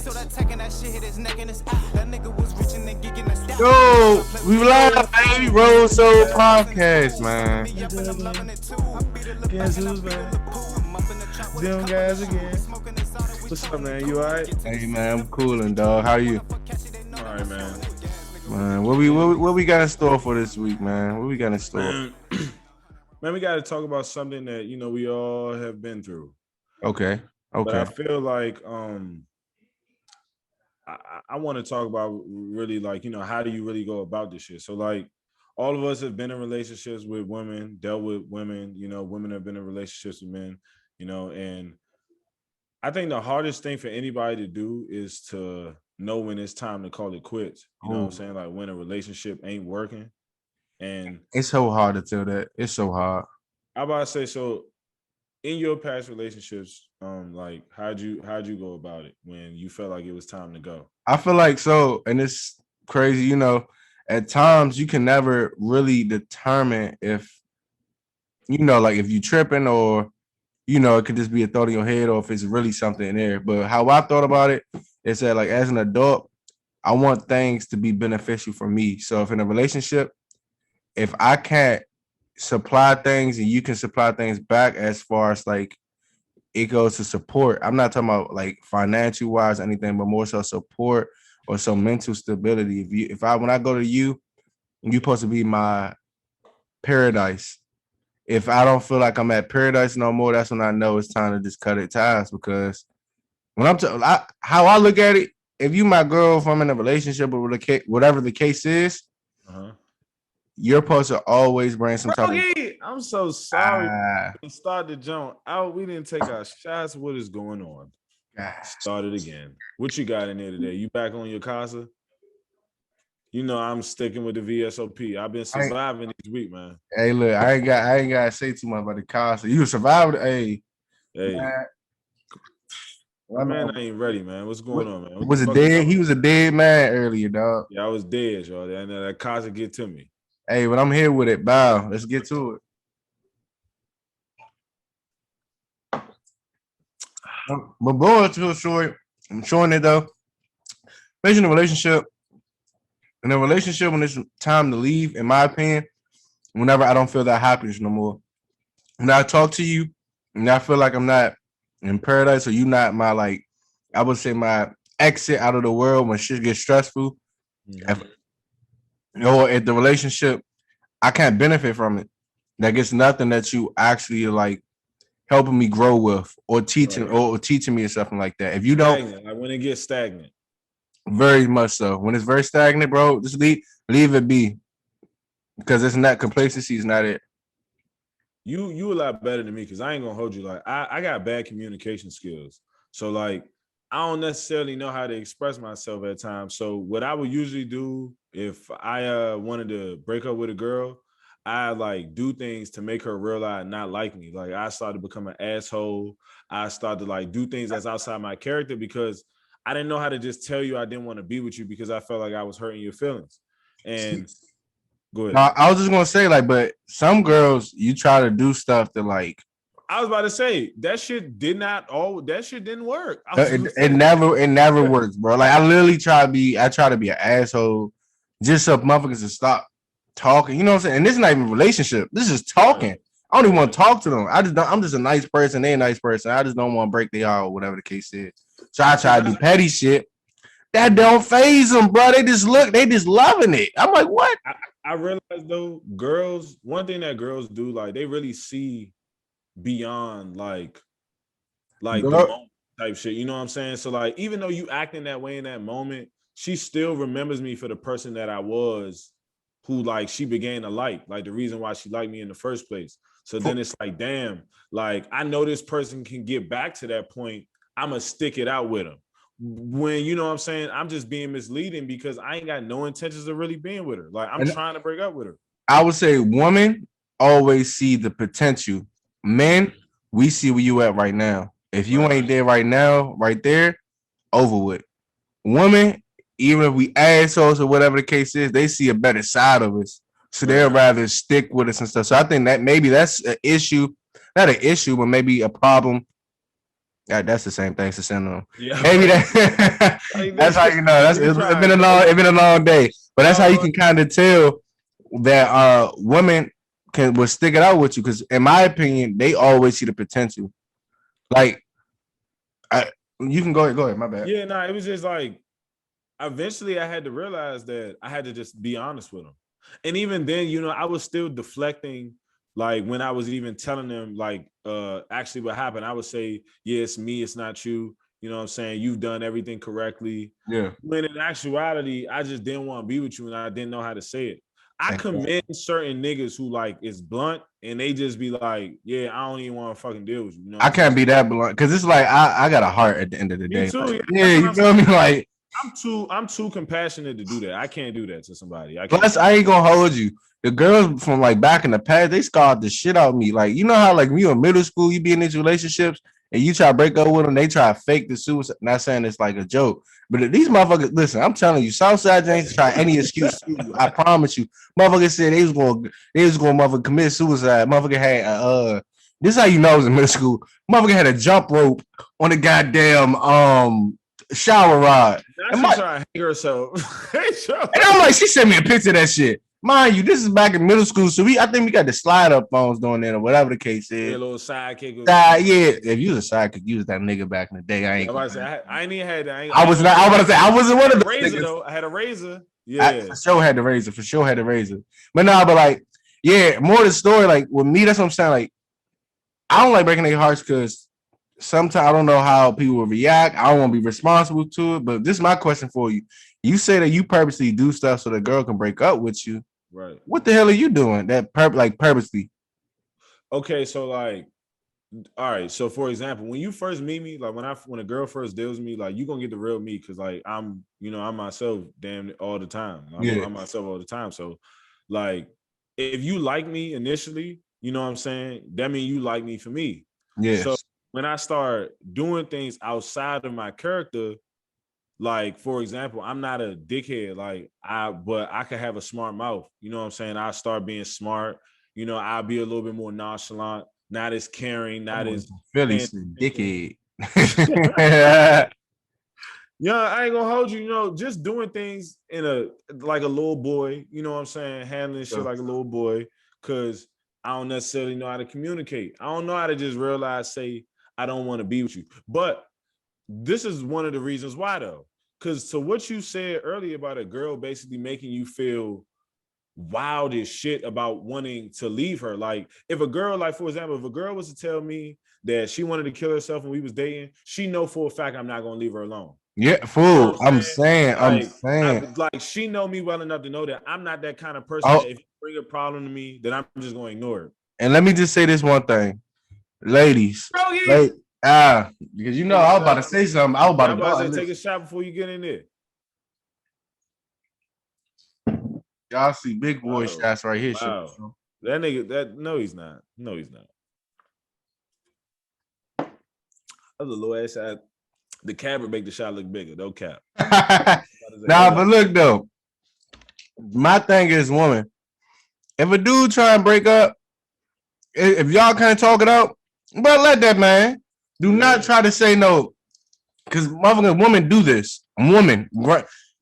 Yo, we live, baby. Roll Soul Podcast, man. Guess who's back? Them guys again. What's up, man? You alright? Hey, man, I'm coolin', dog. How you? Alright, man. Man, what we got in store for this week, man? What we got in store? Man, we got to talk about something that we all have been through. Okay. But I feel like I want to talk about really like how do you really go about this shit? So like all of us have been in relationships with women, dealt with women. Women have been in relationships with men. And I think the hardest thing for anybody to do is to know when it's time to call it quits. You know what I'm saying? Like when a relationship ain't working. And it's so hard to tell that. It's so hard. I about to say, so in your past relationships, like how'd you go about it when you felt like it was time to go? I feel like so, and it's crazy, at times you can never really determine if, like if you tripping or, it could just be a thought in your head or if it's really something in there. But how I thought about it is that like as an adult, I want things to be beneficial for me. So if in a relationship, if I can't supply things and you can supply things back as far as like it goes to support. I'm not talking about like financial wise or anything, but more so support or some mental stability. When I go to you, you're supposed to be my paradise. If I don't feel like I'm at paradise no more, that's when I know it's time to just cut it ties. Because when how I look at it, if you my girl, if I'm in a relationship or whatever the case is, you're supposed to always bring some type of... I'm so sorry. Start the jump out. We didn't take our shots. What is going on? Start it again. What you got in there today? You back on your casa? I'm sticking with the VSOP. I've been surviving this week, man. Hey, look, I ain't got to say too much about the casa. You survived. Hey. Man. My man ain't ready, man. What's going on, man? Was it dead? He was a dead man earlier, dog. Yeah, I was dead, y'all. And that casa get to me. Hey, but I'm here with it. Bow. Let's get to it. But boy, it's real short. I'm showing it though. Especially in a relationship. In a relationship, when it's time to leave, in my opinion, whenever I don't feel that happiness no more. When I talk to you and I feel like I'm not in paradise or you not my, like, I would say my exit out of the world when shit gets stressful. If the relationship, I can't benefit from it. Like it's nothing that you actually like helping me grow with or teaching or teaching me or something like that. If you don't, stagnant, like when it gets stagnant. Very much so. When it's very stagnant, bro, just leave it be. Because it's not complacency is not it. You a lot better than me because I ain't gonna hold you. Like I got bad communication skills. So like I don't necessarily know how to express myself at times. So what I would usually do if I wanted to break up with a girl, I like do things to make her realize not like me. Like I started to become an asshole. I started to like do things that's outside my character because I didn't know how to just tell you I didn't want to be with you because I felt like I was hurting your feelings. And go ahead. I was just gonna say like, but some girls you try to do stuff that like. I was about to say that shit didn't work. It never works, bro. Like I literally try to be an asshole just so motherfuckers to stop talking. You know what I'm saying? And this is not even a relationship. This is talking. I don't even want to talk to them. I'm just a nice person. They're a nice person. I just don't want to break their heart or whatever the case is. So I try to do petty shit. That don't phase them, bro. They just loving it. I'm like, what? I realize though, one thing that girls do, like they really see beyond like the moment type shit. You know what I'm saying? So like, even though you acting that way in that moment, she still remembers me for the person that I was, who like she began to like the reason why she liked me in the first place. So then it's like, damn, like I know this person can get back to that point. I'ma stick it out with them. When you know what I'm saying, I'm just being misleading because I ain't got no intentions of really being with her. Like I'm trying to break up with her. I would say women always see the potential. Men, we see where you at right now. If you ain't there right now, right there, over with. Women, even if we assholes or whatever the case is, they see a better side of us. So they'll rather stick with us and stuff. So I think that maybe that's an issue, not an issue, but maybe a problem Yeah, that's the same thing. It's a synonym. Yeah, Maybe that. like, That's how you know. That's it's been a long day, but that's how you can kind of tell that women will stick it out with you because, in my opinion, they always see the potential. Like, you can go ahead. Go ahead. My bad. Yeah, no, it was just like eventually I had to realize that I had to just be honest with them. And even then, I was still deflecting. Like when I was even telling them, like, actually what happened, I would say, yeah, it's me, it's not you. You know what I'm saying? You've done everything correctly. Yeah. When in actuality, I just didn't want to be with you and I didn't know how to say it. I commend certain niggas who like is blunt and they just be like, yeah, I don't even want to fucking deal with you. I can't be that blunt because it's like I got a heart at the end of the day. Me too. Like, yeah, you feel me? Like I'm too compassionate to do that. I can't do that to somebody. Plus, I ain't gonna hold you. The girls from like back in the past, they scarred the shit out of me. Like, you know how like when you in middle school, you be in these relationships and you try to break up with them, they try to fake the suicide. Not saying it's like a joke, but these motherfuckers, listen, I'm telling you, Southside James try any excuse to you. I promise you. Motherfuckers said they was going motherfucker commit suicide. Motherfucker had this is how you know I was in middle school. Motherfucker had a jump rope on the goddamn shower rod. Now she's trying to hang herself. And I'm like, she sent me a picture of that shit. Mind you, this is back in middle school, so I think we got the slide up phones doing that or whatever the case is. Yeah, a little sidekick. Yeah, if you was a sidekick, you was that nigga back in the day. I ain't even had that. I was not. I was about to say I wasn't one of the razor though. I had a razor. Yeah, for sure had the razor. For sure had the razor. But no, but like, yeah, more of the story. Like with me, that's what I'm saying. Like, I don't like breaking their hearts because sometimes I don't know how people will react. I don't want to be responsible to it. But this is my question for you. You say that you purposely do stuff so the girl can break up with you. Right. What the hell are you doing? Purposely. Okay, so like, all right. So for example, when you first meet me, like when a girl first deals with me, like you gonna get the real me because like I'm myself damn all the time. I'm myself all the time. So like if you like me initially, you know what I'm saying? That means you like me for me. Yeah. So when I start doing things outside of my character, like for example, I'm not a dickhead, but I could have a smart mouth. You know what I'm saying? I start being smart. I'll be a little bit more nonchalant, not as caring, not as Philly dickhead. Yeah, I ain't gonna hold you. Just doing things like a little boy. You know what I'm saying? Handling shit like a little boy, because I don't necessarily know how to communicate. I don't know how to just say I don't want to be with you. But this is one of the reasons why though. Because to what you said earlier about a girl basically making you feel wild as shit about wanting to leave her. Like if a girl, like for example, if a girl was to tell me that she wanted to kill herself when we was dating, she know for a fact I'm not gonna leave her alone. Yeah, fool. I'm saying. Like she know me well enough to know that I'm not that kind of person that if you bring a problem to me, that I'm just gonna ignore it. And let me just say this one thing. Ladies. Because I was about to say something. I was about to take a shot before you get in there. Y'all see big boy shots right here. Wow. That nigga, no, he's not. No, he's not. That's a low ass shot. The cap would make the shot look bigger. No cap. But look though. My thing is, woman, if a dude try and break up, if y'all can't talk it out, but let that man. Do not try to say no. Because motherfucking women do this. Woman,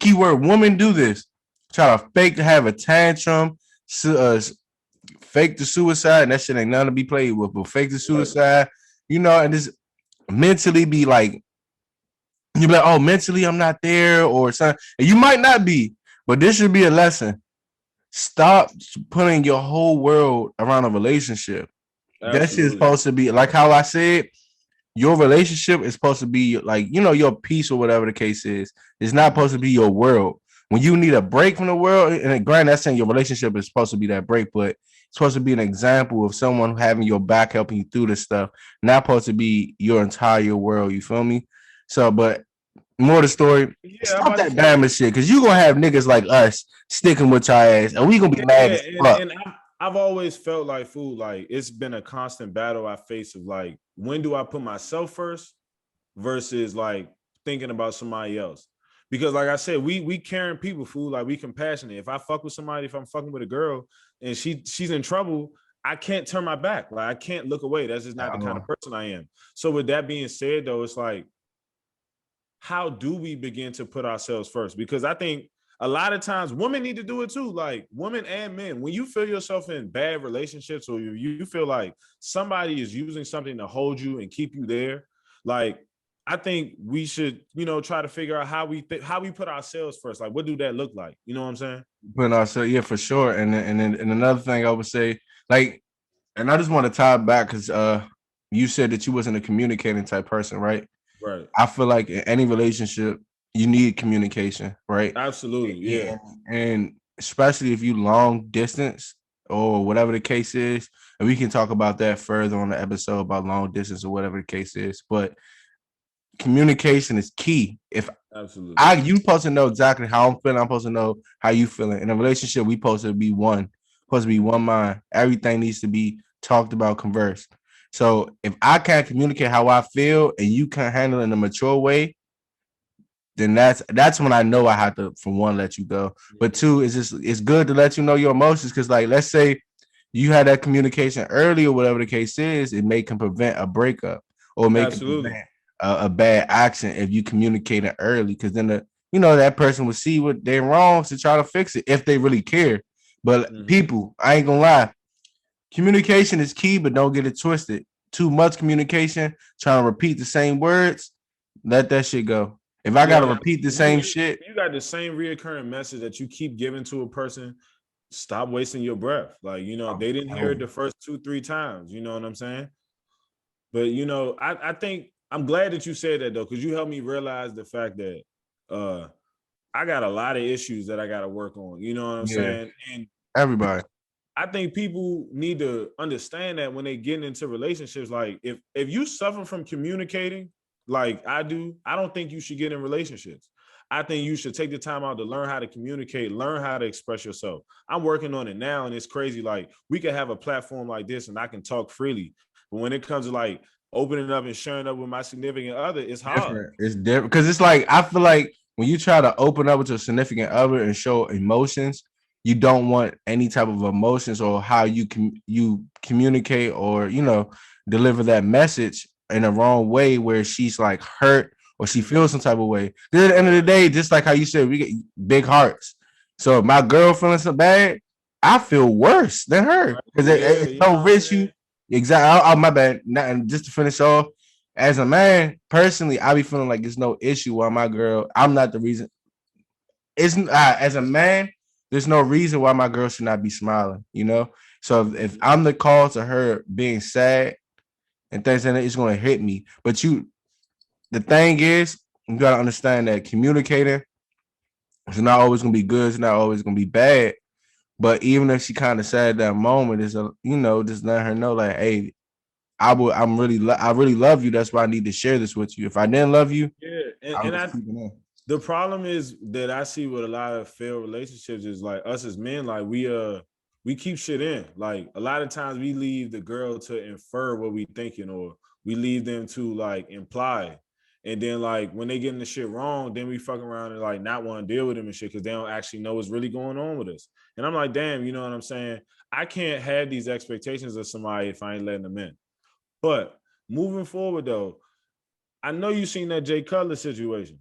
keyword woman do this. Try to fake to have a tantrum, fake the suicide, and that shit ain't nothing to be played with, but fake the suicide, and just mentally be like, you be like, oh, mentally I'm not there or something. And you might not be, but this should be a lesson. Stop putting your whole world around a relationship. Absolutely. That shit's supposed to be like how I said. Your relationship is supposed to be like, your peace or whatever the case is. It's not supposed to be your world. When you need a break from the world, and granted, that's saying your relationship is supposed to be that break, but it's supposed to be an example of someone having your back, helping you through this stuff, not supposed to be your entire world. You feel me? So, but more of the story, stop that damage shit, because you're going to have niggas like us sticking with your ass, and we going to be mad as fuck. And I've always felt like, fool, like it's been a constant battle I face of like, when do I put myself first versus like thinking about somebody else? Because like I said, we caring people, fool, like we compassionate. If I fuck with somebody, if I'm fucking with a girl and she's in trouble, I can't turn my back. Like I can't look away. That's just not the kind of person I am. So with that being said, though, it's like, how do we begin to put ourselves first? Because I think a lot of times women need to do it too. Like women and men, when you feel yourself in bad relationships or you feel like somebody is using something to hold you and keep you there, like I think we should, try to figure out how we put ourselves first. Like, what do that look like? You know what I'm saying? Putting ourselves, yeah, for sure. And another thing I would say, like, and I just want to tie it back because you said that you wasn't a communicating type person, right? Right. I feel like in any relationship, you need communication, right? Absolutely. Yeah. And especially if you long distance or whatever the case is, and we can talk about that further on the episode about long distance or whatever the case is. But communication is key. If Absolutely. you supposed to know exactly how I'm feeling, I'm supposed to know how you feeling. In a relationship, we supposed to be one mind. Everything needs to be talked about, conversed. So if I can't communicate how I feel and you can't handle it in a mature way, then that's when I know I have to, for one, let you go. But two, it's good to let you know your emotions, because like let's say you had that communication early or whatever the case is, it may can prevent a breakup or make it prevent a bad action if you communicate it early, because then that person will see what they're wrong to try to fix it if they really care. But people, I ain't gonna lie, communication is key, but don't get it twisted. Too much communication, trying to repeat the same words, let that shit go. If I gotta repeat the same shit, you got the same reoccurring message that you keep giving to a person. Stop wasting your breath. Like, they didn't hear it the first 2-3 times. You know what I'm saying? But I think I'm glad that you said that though, because you helped me realize the fact that I got a lot of issues that I got to work on. You know what I'm saying? And everybody, I think people need to understand that when they get into relationships, like if you suffer from communicating like I do, I don't think you should get in relationships. I think you should take the time out to learn how to communicate, learn how to express yourself. I'm working on it now, and it's crazy. Like we could have a platform like this and I can talk freely. But when it comes to like opening up and sharing up with my significant other, it's hard. It's different because it's like I feel like when you try to open up with your significant other and show emotions, you don't want any type of emotions or how you communicate or deliver that message in a wrong way where she's like hurt or she feels some type of way. Then at the end of the day, just like how you said, we get big hearts. So if my girl feeling so bad, I feel worse than her because it's no risk. You exactly. Oh, my bad. And just to finish off, as a man, personally, I be feeling like there's no issue while my girl, I'm not the reason. Isn't as a man, there's no reason why my girl should not be smiling, So if I'm the cause of her being sad and things, then it's going to hit me. But the thing is, you got to understand that communicating is not always going to be good. It's not always going to be bad. But even if she kind of sad that moment, is just let her know, like, hey, I really love you. That's why I need to share this with you. If I didn't love you, the problem is that I see with a lot of failed relationships is like us as men, like we keep shit in. Like a lot of times we leave the girl to infer what we thinking, or we leave them to like imply. And then like when they getting the shit wrong, then we fuck around and like not want to deal with them and shit because they don't actually know what's really going on with us. And I'm like, damn, you know what I'm saying? I can't have these expectations of somebody if I ain't letting them in. But moving forward though, I know you seen that Jay Cutler situation.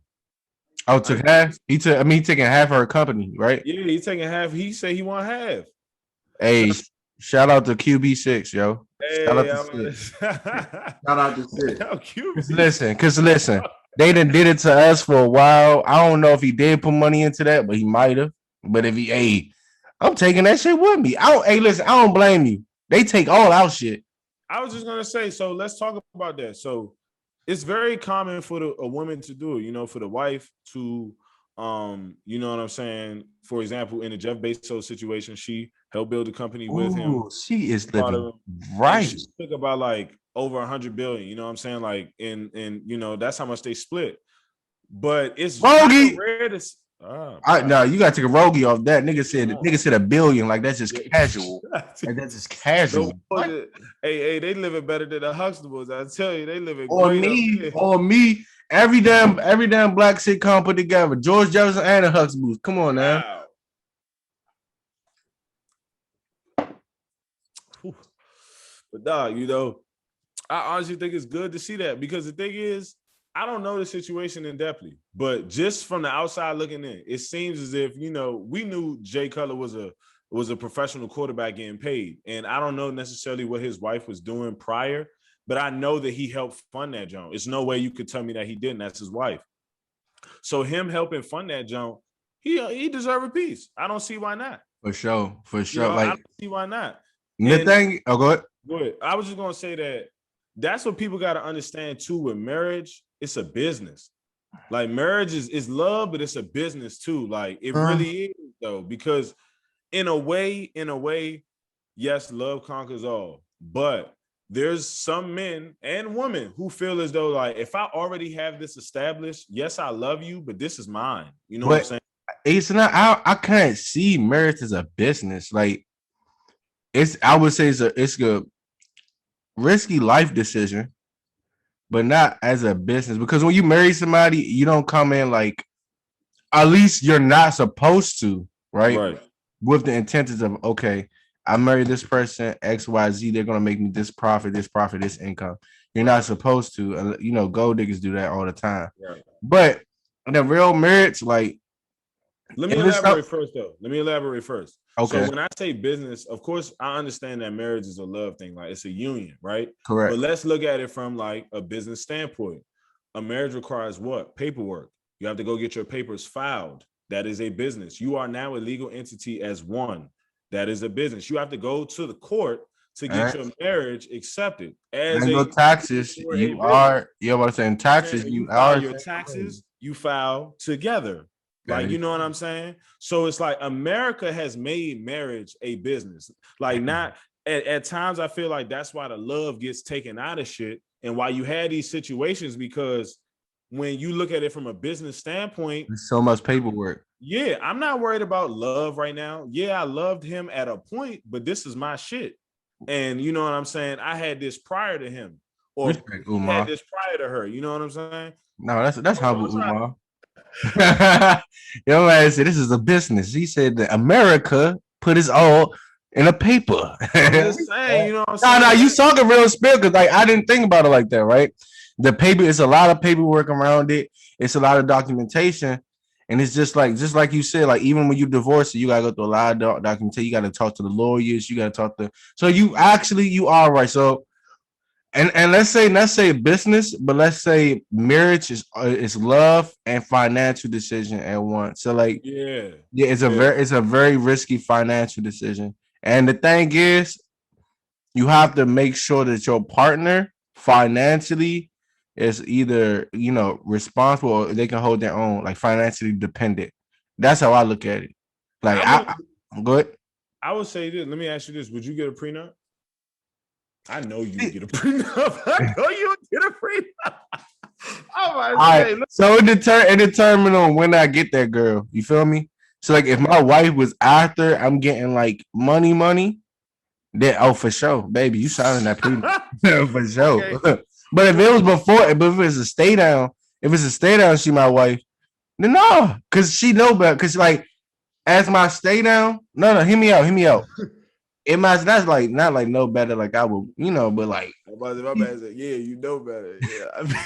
Oh, took half. He taking half of her company, right? Yeah, he's taking half. He said he want half. Hey, shout out to QB6, yo. Hey, shout out to Six. Shout out to Six. Listen, they done did it to us for a while. I don't know if he did put money into that, but he might have. But if I'm taking that shit with me. Listen, I don't blame you. They take all our shit. I was just gonna say, so let's talk about that. So it's very common for a woman to do it, for the wife to, you know what I'm saying? For example, in the Jeff Bezos situation, she helped build a company with him. She is living right. She took about like over 100 billion, you know what I'm saying? Like, and that's how much they split. But it's rare to. No, you gotta take a rogie off that. Nigga said $1 billion. Like that's just casual. Like that's just casual. Hey, they living better than the Huxtables. I tell you, they living great. Or me. Every damn black sitcom put together. George Jefferson and the Huxtables. Come on now. But dog, you know, I honestly think it's good to see that because the thing is, I don't know the situation in depthly, but just from the outside looking in, it seems as if you know we knew Jay Cutler was a professional quarterback getting paid, and I don't know necessarily what his wife was doing prior, but I know that he helped fund that jump. It's no way you could tell me that he didn't. That's his wife. So him helping fund that jump, he deserved a piece. I don't see why not. For sure, for You sure. know, I Like don't see why not. the And thing. Oh, go ahead. good. I was just gonna say that that's what people got to understand too. With marriage, it's a business. Like marriage is love, but it's a business too. Like it really is though, because in a way, yes, love conquers all. But there's some men and women who feel as though like if I already have this established, yes, I love you, but this is mine. You know what I'm But saying? it's not. I can't see marriage as a business. Like it's. I would say it's a risky life decision, but not as a business. Because when you marry somebody, you don't come in like at least you're not supposed to, right? Right. With the intentions of okay, I married this person XYZ. They're gonna make me this profit, this income. You're not supposed to. You know, gold diggers do that all the time. Right. But the real marriage, like Let me if it's elaborate first, though. Let me elaborate first. So okay, when I say business, of course, I understand that marriage is a love thing, like it's a union, right? But correct. let's look at it from like a business standpoint. A marriage requires what? Paperwork. You have to go get your papers filed. That is a business. You are now a legal entity as one. That is a business. You have to go to the court to All get right. your marriage accepted as And a your taxes, for a you business. are you know what I'm saying? Taxes, You you file are your taxes, you file together. that Like, is you know what I'm saying? So it's like America has made marriage a business. Like, not at times, I feel like that's why the love gets taken out of shit and why you had these situations because when you look at it from a business standpoint, there's so much paperwork. yeah, I'm not worried about love right now. Yeah, I loved him at a point, but this is my shit. And you know what I'm saying? I had this prior to him, or Respect, he had Umar. this prior to her. You know what I'm saying? No, that's So humble, Umar. Yo, man said this is a business. He said that America put his all in a paper. I'm just saying, you know what I'm No, saying? you talking real spill because like I didn't think about it like that, right? The paper is a lot of paperwork around it. It's a lot of documentation, and it's just like you said, like even when you divorce, you gotta go through a lot of documentation. You gotta talk to the lawyers. You gotta talk to. So you are right. So and let's say business, but let's say marriage is love and financial decision at once. So like Yeah, yeah, yeah, it's a very risky financial decision. And the thing is, you have to make sure that your partner financially is either responsible or they can hold their own, like financially dependent. That's how I look at it. Like I would, I'm good. I would say this. Let me ask you this: would you get a prenup? I know you would get a prenup. I know you would get a prenup. I'm All about to right. say, look, So it determine on when I get that girl. You feel me? So like if my wife was after I'm getting like money, then oh for sure, baby, you signing that prenup. For sure. okay, But if it was before, but if it's a stay down, she my wife, then no, because she know better. Because like as my stay down, no, hear me out. It might not like no better, like I would, but like my man said, yeah, you know better. Yeah, I mean,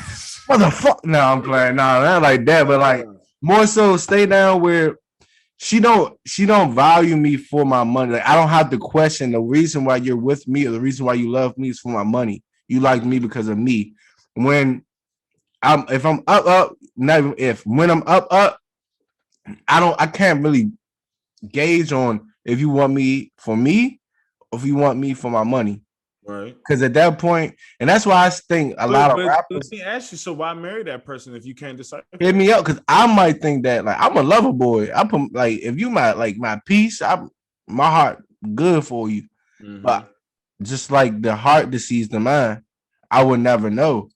what the fuck? No, I'm playing. No, not like that, but like uh, more so stay down where she don't value me for my money. Like I don't have to question the reason why you're with me or the reason why you love me is for my money. You like me because of me. When if I'm up, not even if when I'm up, I can't really gauge on if you want me for me or if you want me for my money. right. Because at that point, and that's why I think a lot of Let rappers me ask you. So why marry that person if you can't decipher hit that? me up because I might think that like I'm a lover boy. I put like if you my piece, my heart good for you. Mm-hmm. But just like the heart deceives the mind, I would never know.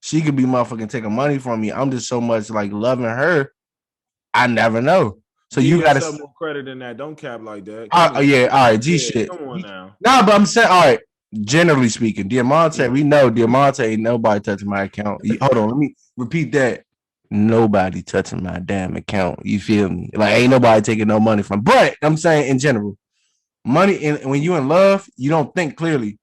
She could be motherfucking taking money from me. I'm just so much like loving her. I never know. So Give you gotta yourself more credit than that. Don't cap like that. Come on. yeah, all right, G Yeah, shit. come on now. Nah, but I'm saying, all right, generally speaking, Diamante, we know Diamante ain't nobody touching my account. Hold on, let me repeat that. Nobody touching my damn account. You feel me? Like ain't nobody taking no money from. But I'm saying in general, money and when you in love, you don't think clearly.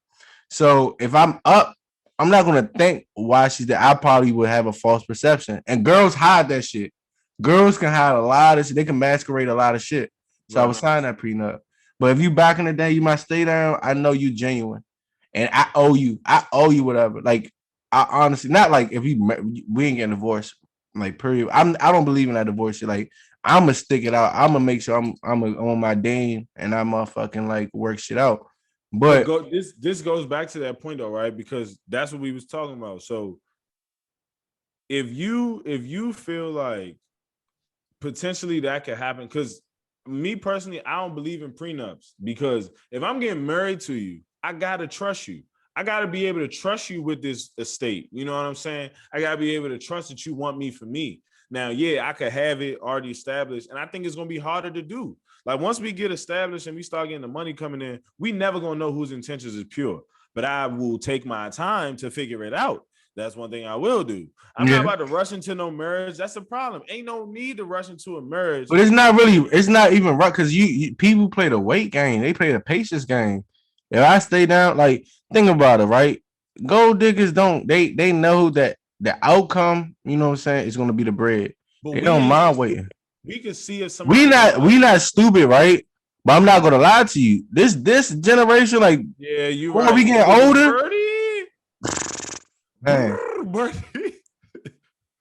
So if I'm up, I'm not gonna think why she's there. I probably would have a false perception. And girls hide that shit. Girls can hide a lot of shit. They can masquerade a lot of shit. So I was Right. signing that prenup. But if you back in the day, you might stay down. I know you genuine, and I owe you. I owe you whatever. Like I honestly, not like if we ain't getting divorced. Like period. I don't believe in that divorce shit. Like I'm gonna stick it out. I'm gonna make sure I'm on my game and I'm gonna fucking like work shit out. But But this goes back to that point though, right? Because that's what we was talking about. So if you feel like potentially that could happen, because me personally, I don't believe in prenups, because if I'm getting married to you, I gotta trust you. I gotta be able to trust you with this estate. You know what I'm saying? I gotta be able to trust that you want me for me. Now, yeah, I could have it already established, and I think it's gonna be harder to do. Like once we get established and we start getting the money coming in, we never gonna know whose intentions is pure. But I will take my time to figure it out. That's one thing I will do. I'm not yeah. about to rush into no marriage. That's the problem. Ain't no need to rush into a marriage. But it's not really, it's not even right because you people play the weight game, they play the patience game. If I stay down, like think about it, right? Gold diggers don't they know that the outcome, you know what I'm saying, is gonna be the bread. But They we don't ain't mind stupid. waiting. We can see if We somebody not don't we like. not stupid, right? But I'm not gonna lie to you. This generation, like Yeah, you when we right. getting Niggas is older, birdie. man, Birdie.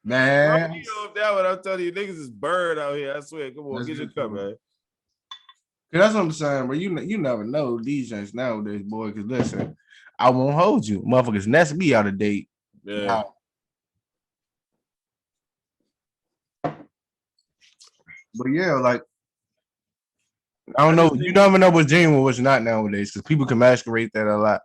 man. Birdie off that one. I'm telling you, niggas is bird out here. I swear. Come on, That's get your good cup, too. man. That's what I'm saying, bro. You never know these joints nowadays, boy. Because listen, I won't hold you, motherfuckers. Nest me out of date. Yeah. Wow. But yeah, like I don't I know. just You think, never know what's genuine, what's not nowadays, because people can masquerade that a lot.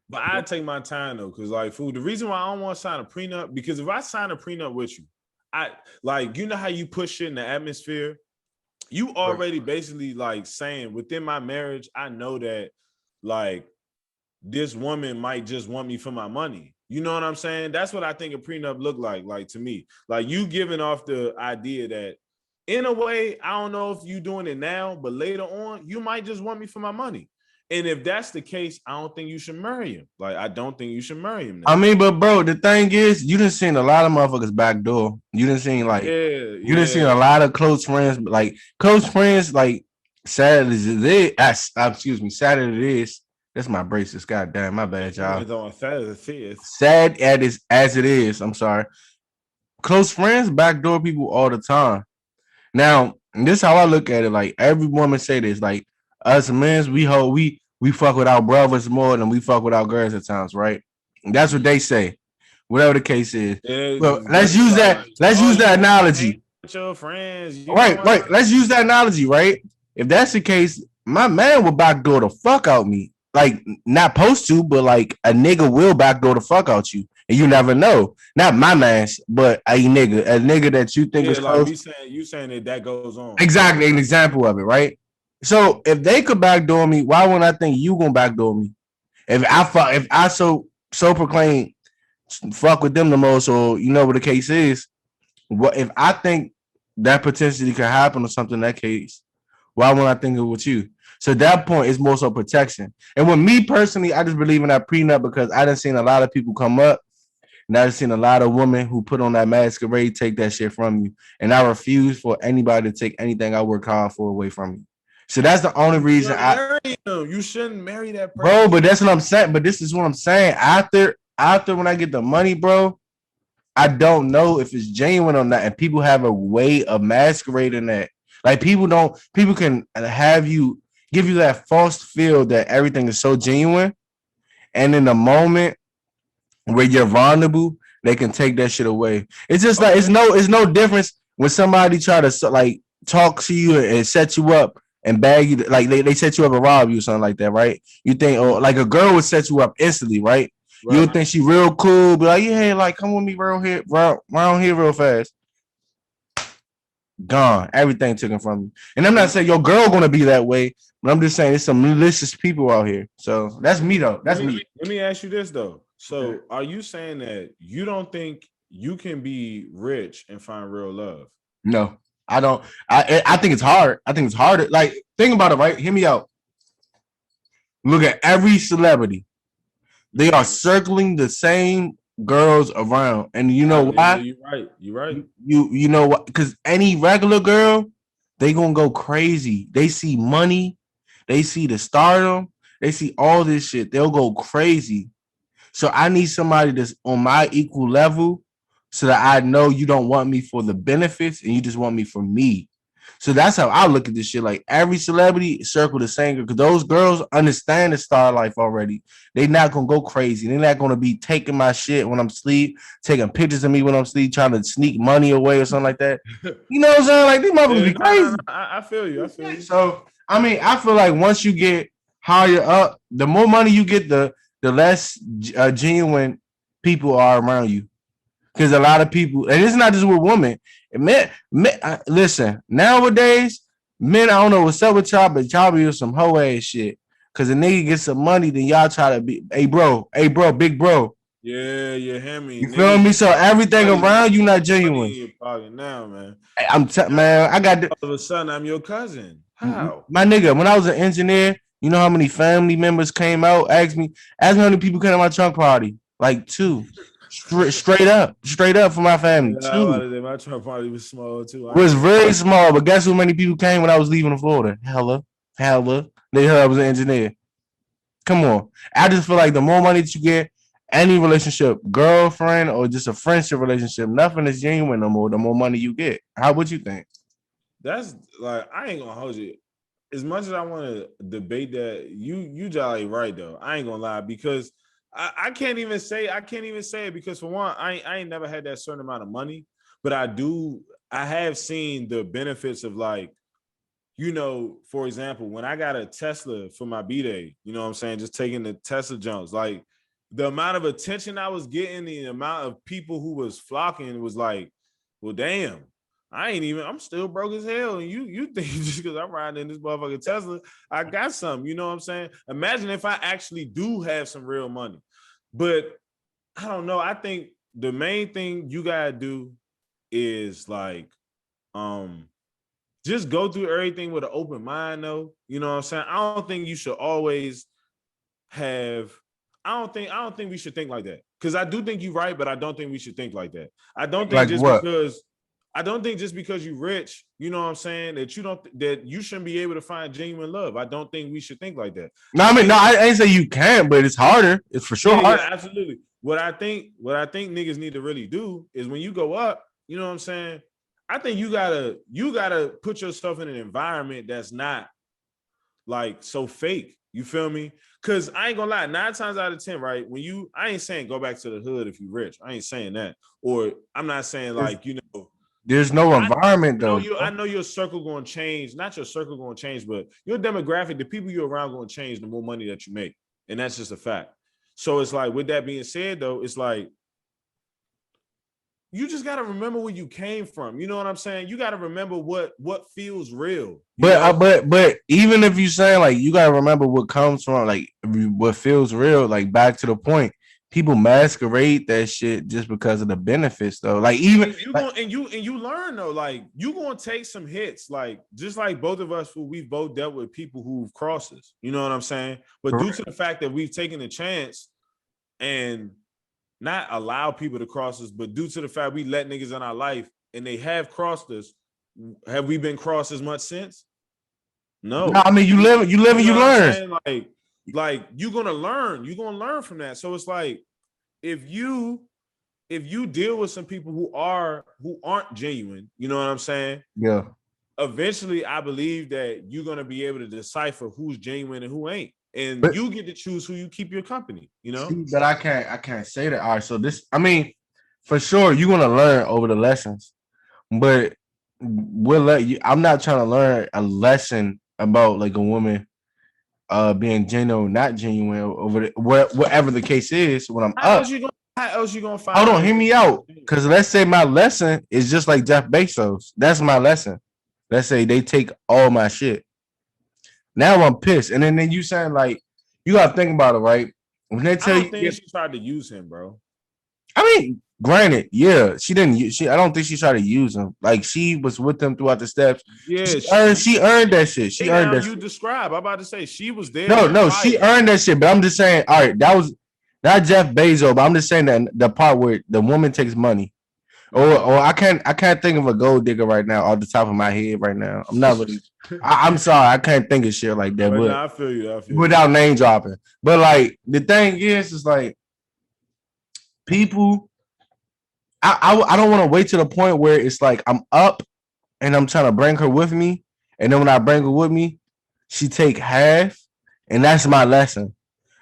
but I take my time though, because like food. The reason why I don't want to sign a prenup, because if I sign a prenup with you, I like you know how you push shit in the atmosphere. You Right. already basically like saying within my marriage, I know that like this woman might just want me for my money. You know what I'm saying? That's what I think a prenup look like to me. Like you giving off the idea that in a way, I don't know if you doing it now, but later on, you might just want me for my money. And if that's the case, I don't think you should marry him. Like, I don't think you should marry him I now. mean, but bro, the thing is, you done seen a lot of motherfuckers back door. You done seen like Yeah, you done seen a yeah. lot of close friends, like close friends, like sad as it is. Excuse me, sad as it is. That's my braces. God damn, my bad, y'all. It's on Saturday the 5th. Sad as it is. I'm sorry. Close friends backdoor people all the time. Now, this is how I look at it. Like every woman say this. Like us men, we fuck with our brothers more than we fuck with our girls at times, right? That's what they say. Whatever the case is. Yeah, Well, let's women use like, that. Let's oh, use you that don't want to hang analogy. with your friends. You don't Right, want right. to. Let's use that analogy, right? If that's the case, my man will backdoor the fuck out me. Like, not supposed to, but like a nigga will backdoor the fuck out you. And you never know. Not my man's, but a nigga that you think Yeah, is like close. we saying, you saying that goes on. Exactly, an example of it, right? So if they could backdoor me, why wouldn't I think you gonna backdoor me? If I so proclaim fuck with them the most, or you know what the case is, what if I think that potentially could happen or something in that case? Why wouldn't I think it with you? So at that point, it's more so protection. And with me personally, I just believe in that prenup because I done seen a lot of people come up and I've seen a lot of women who put on that masquerade take that shit from you. And I refuse for anybody to take anything I work hard for away from you. So that's the only reason You're marrying them. You shouldn't marry that bro, person. but that's what I'm saying. But this is what I'm saying. After when I get the money, bro, I don't know if it's genuine or not. And people have a way of masquerading that. Like people can have you give you that false feel that everything is so genuine. And in the moment where you're vulnerable, they can take that shit away. It's just like Okay. it's no difference when somebody try to like talk to you and set you up and bag you, like they set you up and rob you or something like that, right? You think, oh, like a girl would set you up instantly, right? You would Right. think she real cool, be like, yeah, like come with me around here real fast. Gone. Everything taken from you. And I'm not saying your girl gonna be that way, but I'm just saying it's some malicious people out here. So that's me though. Let That's me me. let me ask you this though. Okay. So, are you saying that you don't think you can be rich and find real love? No, I don't. I think it's hard. I think it's harder. Like think about it, right? Hear me out. Look at every celebrity. They are circling the same girls around, and you know Yeah, why? you're right. You're right. You know what? Because any regular girl, they gonna go crazy. They see money, they see the stardom, they see all this shit. They'll go crazy. So I need somebody that's on my equal level, so that I know you don't want me for the benefits and you just want me for me. So that's how I look at this shit. Like every celebrity circle the same girl because those girls understand the star life already. They not gonna go crazy. They're not gonna be taking my shit when I'm asleep, taking pictures of me when I'm asleep, trying to sneak money away or something like that. You know what I'm saying? Like these motherfuckers Yeah, be crazy. I feel you. I feel you. So I mean, I feel like once you get higher up, the more money you get, the less genuine people are around you. Because a lot of people, and it's not just with women. Listen, nowadays, men, I don't know what's up with y'all, but y'all be with some hoe ass shit. Because a nigga gets some money, then y'all try to be, hey, bro, big bro. Yeah, hear me, You feel niggas. me? So everything around you not Money genuine. in your pocket now, man. Man, I got the, All of a sudden, I'm your cousin. How? my nigga, when I was an engineer, you know how many family members came out, asked me how many people came to my trunk party? Like two. Straight up for my family. Two. My trunk party was small too. It was very small, but guess how many people came when I was leaving Florida? Hella. They heard I was an engineer. Come on. I just feel like the more money that you get, any relationship, girlfriend or just a friendship relationship, nothing is genuine no more. The more money you get. How would you think? That's like I ain't gonna hold you. As much as I want to debate that, you jolly right though. I ain't gonna lie because I can't even say it because for one, I ain't never had that certain amount of money, but I have seen the benefits of like, for example, when I got a Tesla for my B-Day, you know what I'm saying, just taking the Tesla jumps, like the amount of attention I was getting, the amount of people who was flocking was like, well, damn. I'm still broke as hell. And you think just because I'm riding in this motherfucking Tesla, I got something, you know what I'm saying? Imagine if I actually do have some real money. But I don't know. I think the main thing you gotta do is like just go through everything with an open mind though. You know what I'm saying? I don't think you should always have I don't think we should think like that. Because I do think you're right, but I don't think we should think like that. I don't think Like just what? because I don't think just because you're rich, you know what I'm saying, that you shouldn't be able to find genuine love. I don't think we should think like that. No, I mean, no, I ain't say you can't, but it's harder. It's for sure harder. Yeah, absolutely. What I think niggas need to really do is when you go up, you know what I'm saying? I think you gotta put yourself in an environment that's not like so fake. You feel me? Cause I ain't gonna lie, 9 times out of 10, right? I ain't saying go back to the hood if you rich. I ain't saying that. Or I'm not saying like, There's no environment though. I know your circle gonna change. Not your circle gonna change, but your demographic, the people you're around gonna change the more money that you make. And that's just a fact. So it's like, with that being said, though, it's like you just gotta remember where you came from. You know what I'm saying? You gotta remember what feels real. But even if you say like you gotta remember what comes from like what feels real, like back to the point, people masquerade that shit just because of the benefits though. Like even you learn though, like you gonna take some hits, like just like both of us who we've both dealt with people who've crossed us. You know what I'm saying? But due to the fact that we've taken a chance and not allow people to cross us, but due to the fact we let niggas in our life and they have crossed us, have we been crossed as much since? No. I mean, you live, you learn. Like you're gonna learn from that. So it's like if you deal with some people who aren't genuine, you know what I'm saying? Yeah. Eventually, I believe that you're gonna be able to decipher who's genuine and who ain't. And you get to choose who you keep your company, you know. But I can't say that. All right, so this, I mean, for sure, you're gonna learn over the lessons, but we'll let you. I'm not trying to learn a lesson about like a woman, being genuine, not genuine over whatever the case is. When I'm how up, else you gonna find? Hold on, hear me out. Because let's say my lesson is just like Jeff Bezos. That's my lesson. Let's say they take all my shit. Now I'm pissed. And then you saying like you gotta think about it, right? When they tell she tried to use him, bro. I mean, granted, yeah, she didn't. I don't think she tried to use him. Like she was with him throughout the steps. Yeah, she earned that shit. She earned that. You describe. I'm about to say she was there. No, she earned that shit. But I'm just saying, all right, that was Not Jeff Bezos, but I'm just saying that the part where the woman takes money. Or I can't think of a gold digger right now off the top of my head right now. I'm not really I'm sorry, I can't think of shit like that, But but no, I feel you. I feel you. without name dropping. But like the thing is like people I don't want to wait to the point where it's like I'm up and I'm trying to bring her with me. And then when I bring her with me, she take half. And that's my lesson.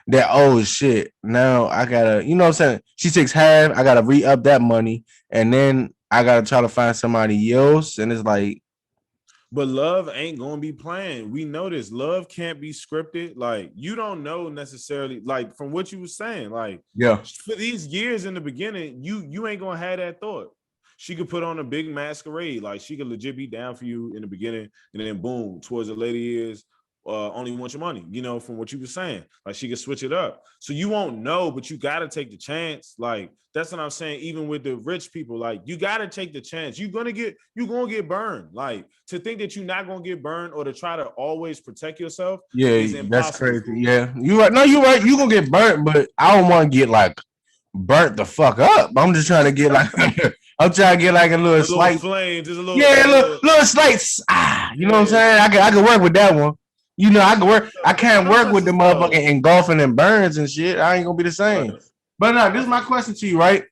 That oh shit. Now I gotta, you know what I'm saying? She takes half, I gotta re-up that money, and then I gotta try to find somebody else. And it's like, But love ain't gonna be planned. We know this. Love can't be scripted. Like you don't know necessarily. Like from what you were saying, like yeah, for these years in the beginning, you ain't gonna have that thought. She could put on a big masquerade. Like she could legit be down for you in the beginning, and then boom, towards the later years, only want your money. You know, from what you were saying, like she could switch it up. So you won't know, but you got to take the chance. Like that's what I'm saying. Even with the rich people, like you got to take the chance. You're gonna get burned. Like to think that you're not gonna get burned or to try to always protect yourself is yeah, that's impossible. crazy. Yeah. You right. No, you're right. You gonna get burnt, but I don't want to get like burnt the fuck up. I'm just trying to get like I'm trying to get like a little A little slight. flame, just a little, Yeah, just a little. little slight. You know what I'm Yeah, saying? I can work with that one. You know, I can work. I can't some work with touches the love. motherfucking engulfing and burns and shit. I ain't gonna be the same. Right. But no, this is my question to you, right?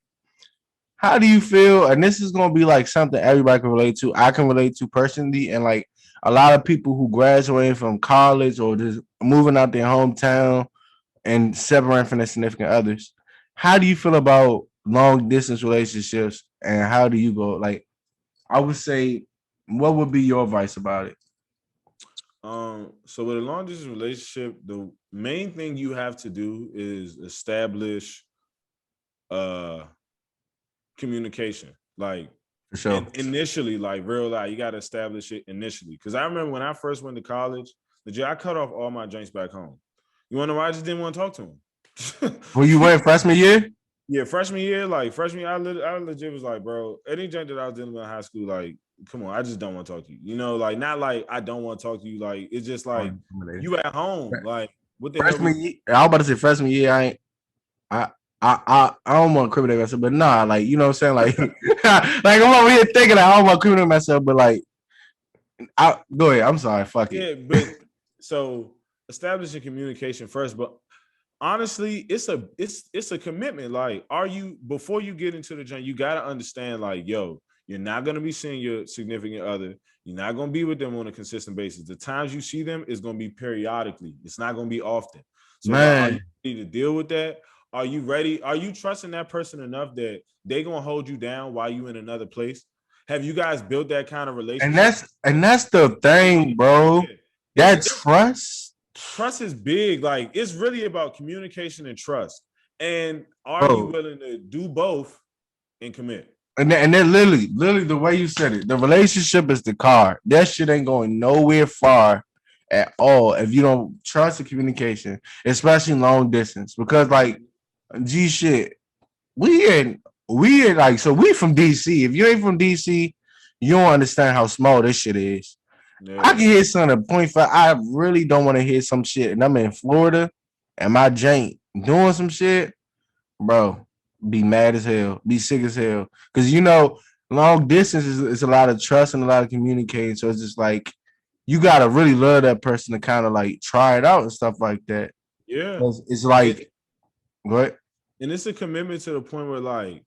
How do you feel? And this is gonna be like something everybody can relate to. I can relate to personally, and like a lot of people who graduate from college or just moving out their hometown and separating from their significant others. How do you feel about long distance relationships, and how do you go? Like, I would say, what would be your advice about it? So with a long distance relationship, the main thing you have to do is establish uh communication. Like For sure. and initially, like real life, you gotta establish it initially. Because I remember when I first went to college, legit, I cut off all my joints back home. You wanna know why? I just didn't want to talk to him. When you went freshman year, Yeah, freshman year, like freshman year, I legit was like, bro, any joint that I was dealing with in high school, like, come on, I just don't want to talk to you. You know, like not like I don't want to talk to you. Like it's just like you at home. Like what the hell? freshman year, I was about to say freshman year. I ain't. I. I don't want to criminate myself, but nah, like you know what I'm saying, like, like I'm over here thinking like, I don't want to criminate myself, but like, I go ahead. I'm sorry, fuck it. Yeah, but so establishing communication first, but honestly, it's a commitment. Like, are you before you get into the joint, you gotta understand, like, yo, you're not gonna be seeing your significant other. You're not gonna be with them on a consistent basis. The times you see them is gonna be periodically. It's not gonna be often. So it's like, are you Man, ready to deal with that? Are you ready? Are you trusting that person enough that they gonna hold you down while you in another place? Have you guys built that kind of and relationship? that's the thing, bro. Yeah. That trust, Trust is big. Like it's really about communication and trust. And are you bro. willing to do both and commit? And then literally the way you said it, the relationship is the car. That shit ain't going nowhere far at all if you don't trust the communication, especially long distance. Because like, G shit, we in like so we from DC. If you ain't from DC, you don't understand how small this shit is. I Yeah. can hit something at point five. I really don't want to hear some shit, and I'm in Florida, and my jank doing some shit, bro. Be mad as hell, be sick as hell, because long distance is a lot of trust and a lot of communicating. So it's just like you gotta really love that person to kind of like try it out and stuff like that. Yeah. 'Cause it's And, like, what? and it's a commitment to the point where like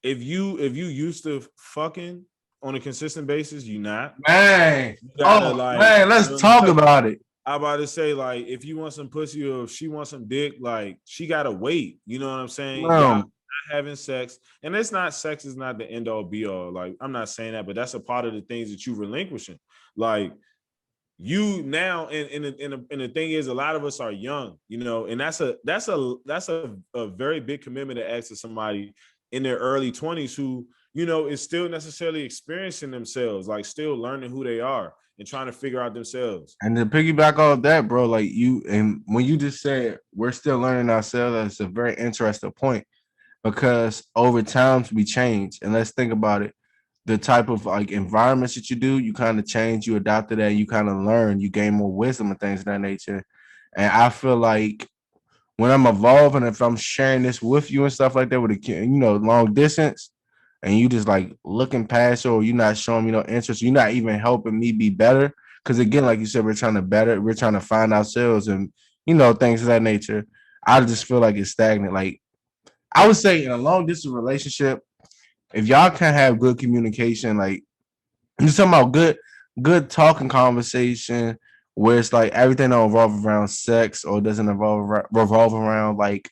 if you used to fucking on a consistent basis, you not. Man, You gotta oh like, man, you let's know, talk about it. I about to say, like, if you want some pussy or if she wants some dick, like, she gotta wait. You know what I'm saying? Y'all not Um, having sex, and it's not sex is not the end all be all. Like, I'm not saying that, but that's a part of the things that you relinquishing. Like, you now, and the thing is, a lot of us are young, you know, and that's a very big commitment to ask to somebody in their early 20s who is still necessarily experiencing themselves, like still learning who they are and trying to figure out themselves. and to piggyback off that, bro, like you and when you just said we're still learning ourselves, that's a very interesting point because over time we change. And let's think about it. The type of like environments that you do, you kind of change, you adapt to that, you kind of learn, you gain more wisdom and things of that nature. And I feel like when I'm evolving, if I'm sharing this with you and stuff like that with a kid, long distance, and you just like looking past or you're not showing me no interest, you're not even helping me be better. Because again, like you said, we're trying to find ourselves and things of that nature. I just feel like it's stagnant. Like I would say in a long distance relationship, if y'all can't have good communication, like you're talking about good talking conversation where it's like everything don't revolve around sex or doesn't revolve around like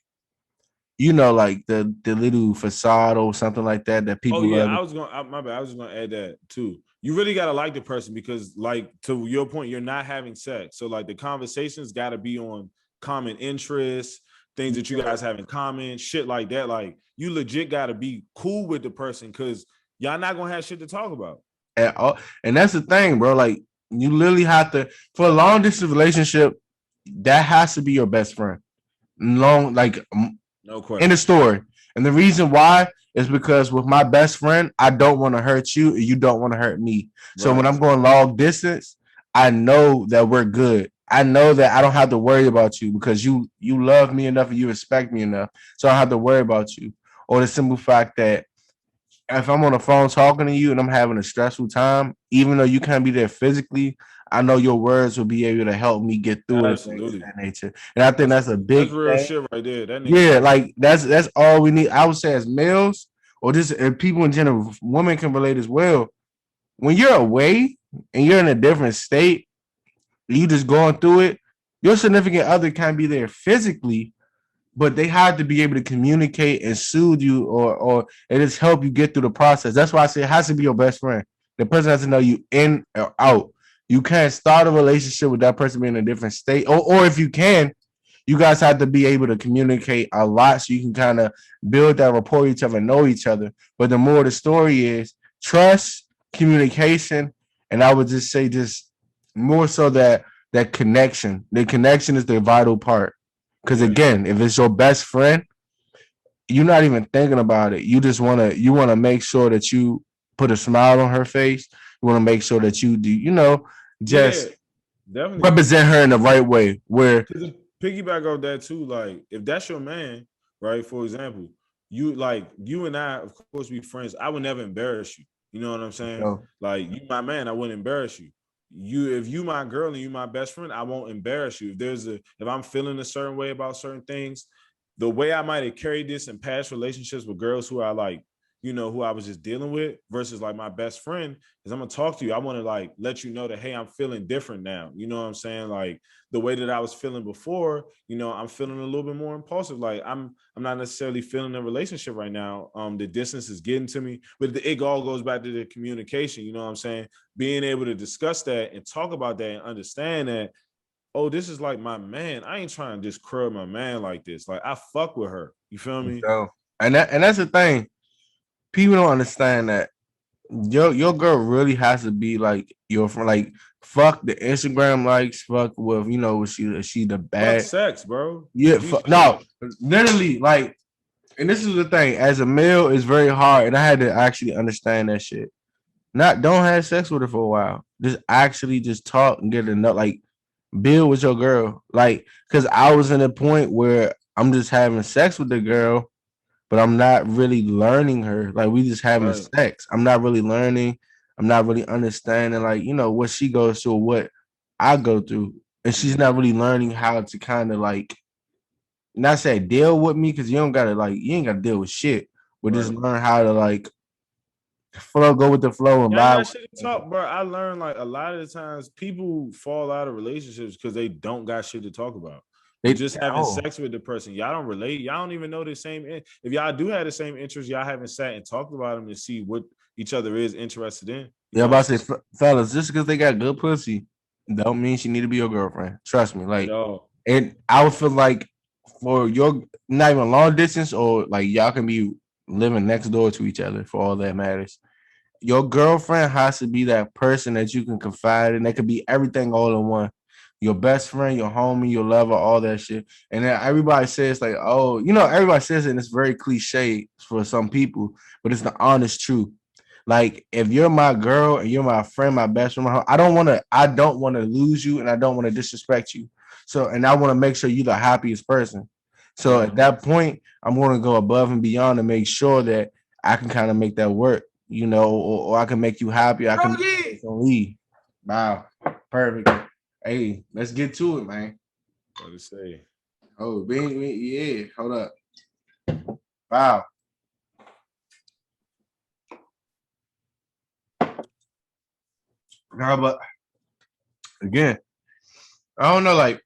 like the little facade or something like that Oh people yeah, love. my bad. I was just gonna add that too. You really gotta like the person because, like, to your point, you're not having sex, so like the conversations got to be on common interests, things that you guys have in common, shit like that. Like, you legit got to be cool with the person because y'all not gonna have shit to talk about. And that's the thing, bro. Like you literally have to for a long distance relationship, that has to be your best friend. Long like No in the question. story. And the reason why is because with my best friend, I don't want to hurt you, and you don't want to hurt me. So when Right. I'm going long distance, I know that we're good. I know that I don't have to worry about you because you love me enough and you respect me enough. So I don't have to worry about you. Or the simple fact that if I'm on the phone talking to you and I'm having a stressful time, even though you can't be there physically, I know your words will be able to help me get through it and things of Absolutely. that nature. And I think that's a That's big real thing. shit right there. That nigga Yeah, facts. like that's all we need. I would say as males or just people in general, women can relate as well. When you're away and you're in a different state, you just going through it. Your significant other can't be there physically, but they have to be able to communicate and soothe you or it just help you get through the process. That's why I say it has to be your best friend. The person has to know you in or out. You can't start a relationship with that person being in a different state. Or if you can, you guys have to be able to communicate a lot so you can kind of build that rapport with each other and know each other. But the more the story is trust, communication, and I would just say just more so that connection. The connection is the vital part. Because Yeah. again, if it's your best friend, you're not even thinking about it. You wanna make sure that you put a smile on her face. You want to make sure that you do, Yeah. just Definitely. represent her in the right way. Where To piggyback off that too, like if that's your man, right? For example, you and I, of course, be friends. I would never embarrass you. You know what I'm saying? Like you, my man, I wouldn't embarrass you. If you my girl and you my best friend, I won't embarrass you. If I'm feeling a certain way about certain things, the way I might have carried this in past relationships with girls who I like, who I was just dealing with versus like my best friend is I'm gonna talk to you. I want to like let you know that hey, I'm feeling different now. You know what I'm saying? Like the way that I was feeling before, I'm feeling a little bit more impulsive. Like I'm not necessarily feeling a relationship right now. The distance is getting to me, but it all goes back to the communication. You know what I'm saying? Being able to discuss that and talk about that and understand that, oh, this is like my man. I ain't trying to just curb my man like this. Like I fuck with her. You feel me? so, and that's the thing. People don't understand that your girl really has to be like your friend. Like fuck the Instagram likes. Fuck with is she the Fuck bad? sex, bro. Yeah, Jesus no, Christ. literally like. And this is the thing. As a male, it's very hard, and I had to actually understand that shit. Not don't have sex with her for a while. Just actually just talk and get enough. Like build with your girl. Like because I was in a point where I'm just having sex with the girl but I'm not really learning her. Like we just having Right. sex. I'm not really learning. I'm not really understanding like, what she goes through or what I go through. And she's Mm-hmm. not really learning how to kind of like not say deal with me because you ain't gotta deal with shit. But just Right. learn how to like go with the flow and Yeah, I vibe got with shit to each other. talk, bro. I learned like a lot of the times people fall out of relationships because they don't got shit to talk about. But They just having oh sex with the person, y'all don't relate. Y'all don't even know the same. If y'all do have the same interests, y'all haven't sat and talked about them to see what each other is interested in. You yeah, know what I'm about to saying? say fellas, just because they got good pussy, don't mean she need to be your girlfriend. Trust me. At Like all. and I would feel like for your not even long distance or like y'all can be living next door to each other for all that matters. Your girlfriend has to be that person that you can confide in. That could be everything all in one. Your best friend, your homie, your lover, all that shit. And then everybody says like, oh, everybody says it and it's very cliche for some people, but it's the honest truth. Like if you're my girl and you're my friend, my best friend, I don't want to lose you and I don't want to disrespect you. So and I want to make sure you're the happiest person. So at that point, I'm going to go above and beyond to make sure that I can kind of make that work, or I can make you happy. I can leave. Wow, perfect. Hey, let's get to it, man. What to say? Oh, yeah. Hold up. Wow. Now, but again, I don't know. Like,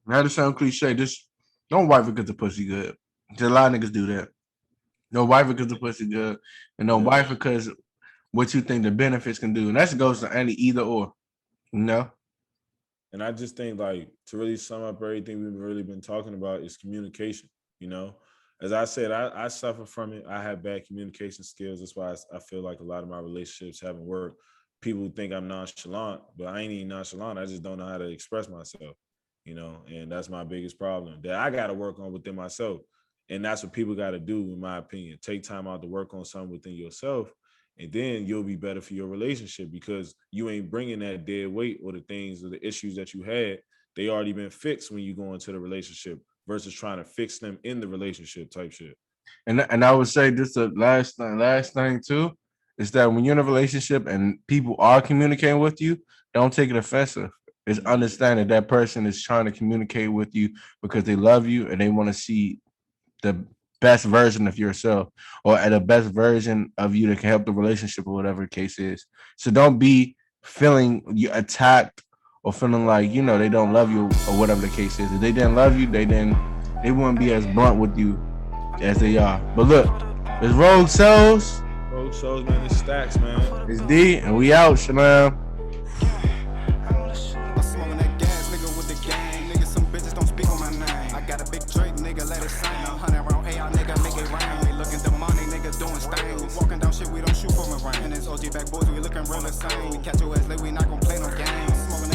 not to sound cliche, just don't wife it because the pussy good. A lot of niggas do that. Don't wife it because the pussy good, and don't wife it because what you think the benefits can do, and that goes to any either or, you know. And I just think, like, to really sum up everything we've really been talking about is communication. You know, as I said, I suffer from it. I have bad communication skills. That's why I feel like a lot of my relationships haven't worked. People think I'm nonchalant, but I ain't even nonchalant. I just don't know how to express myself. You know, and that's my biggest problem that I got to work on within myself. And that's what people got to do, in my opinion. Take time out to work on something within yourself, and then you'll be better for your relationship because you ain't bringing that dead weight or the things or the issues that you had. They already been fixed when you go into the relationship versus trying to fix them in the relationship type shit. And I would say this the last thing too, is that when you're in a relationship and people are communicating with you, don't take it offensive. It's understand that person is trying to communicate with you because they love you and they want to see the best version of yourself or at a best version of you that can help the relationship or whatever the case is. So don't be feeling you attacked or feeling like they don't love you or whatever the case is. If they didn't love you, they wouldn't be as blunt with you as they are. But look, it's Rogue Souls. Rogue Souls, man. It's Stacks, man. It's D, and we out, Shalom. Walking down shit, we don't shoot from around. And it's OG back boys, we looking real the same. We catch your ass late, we not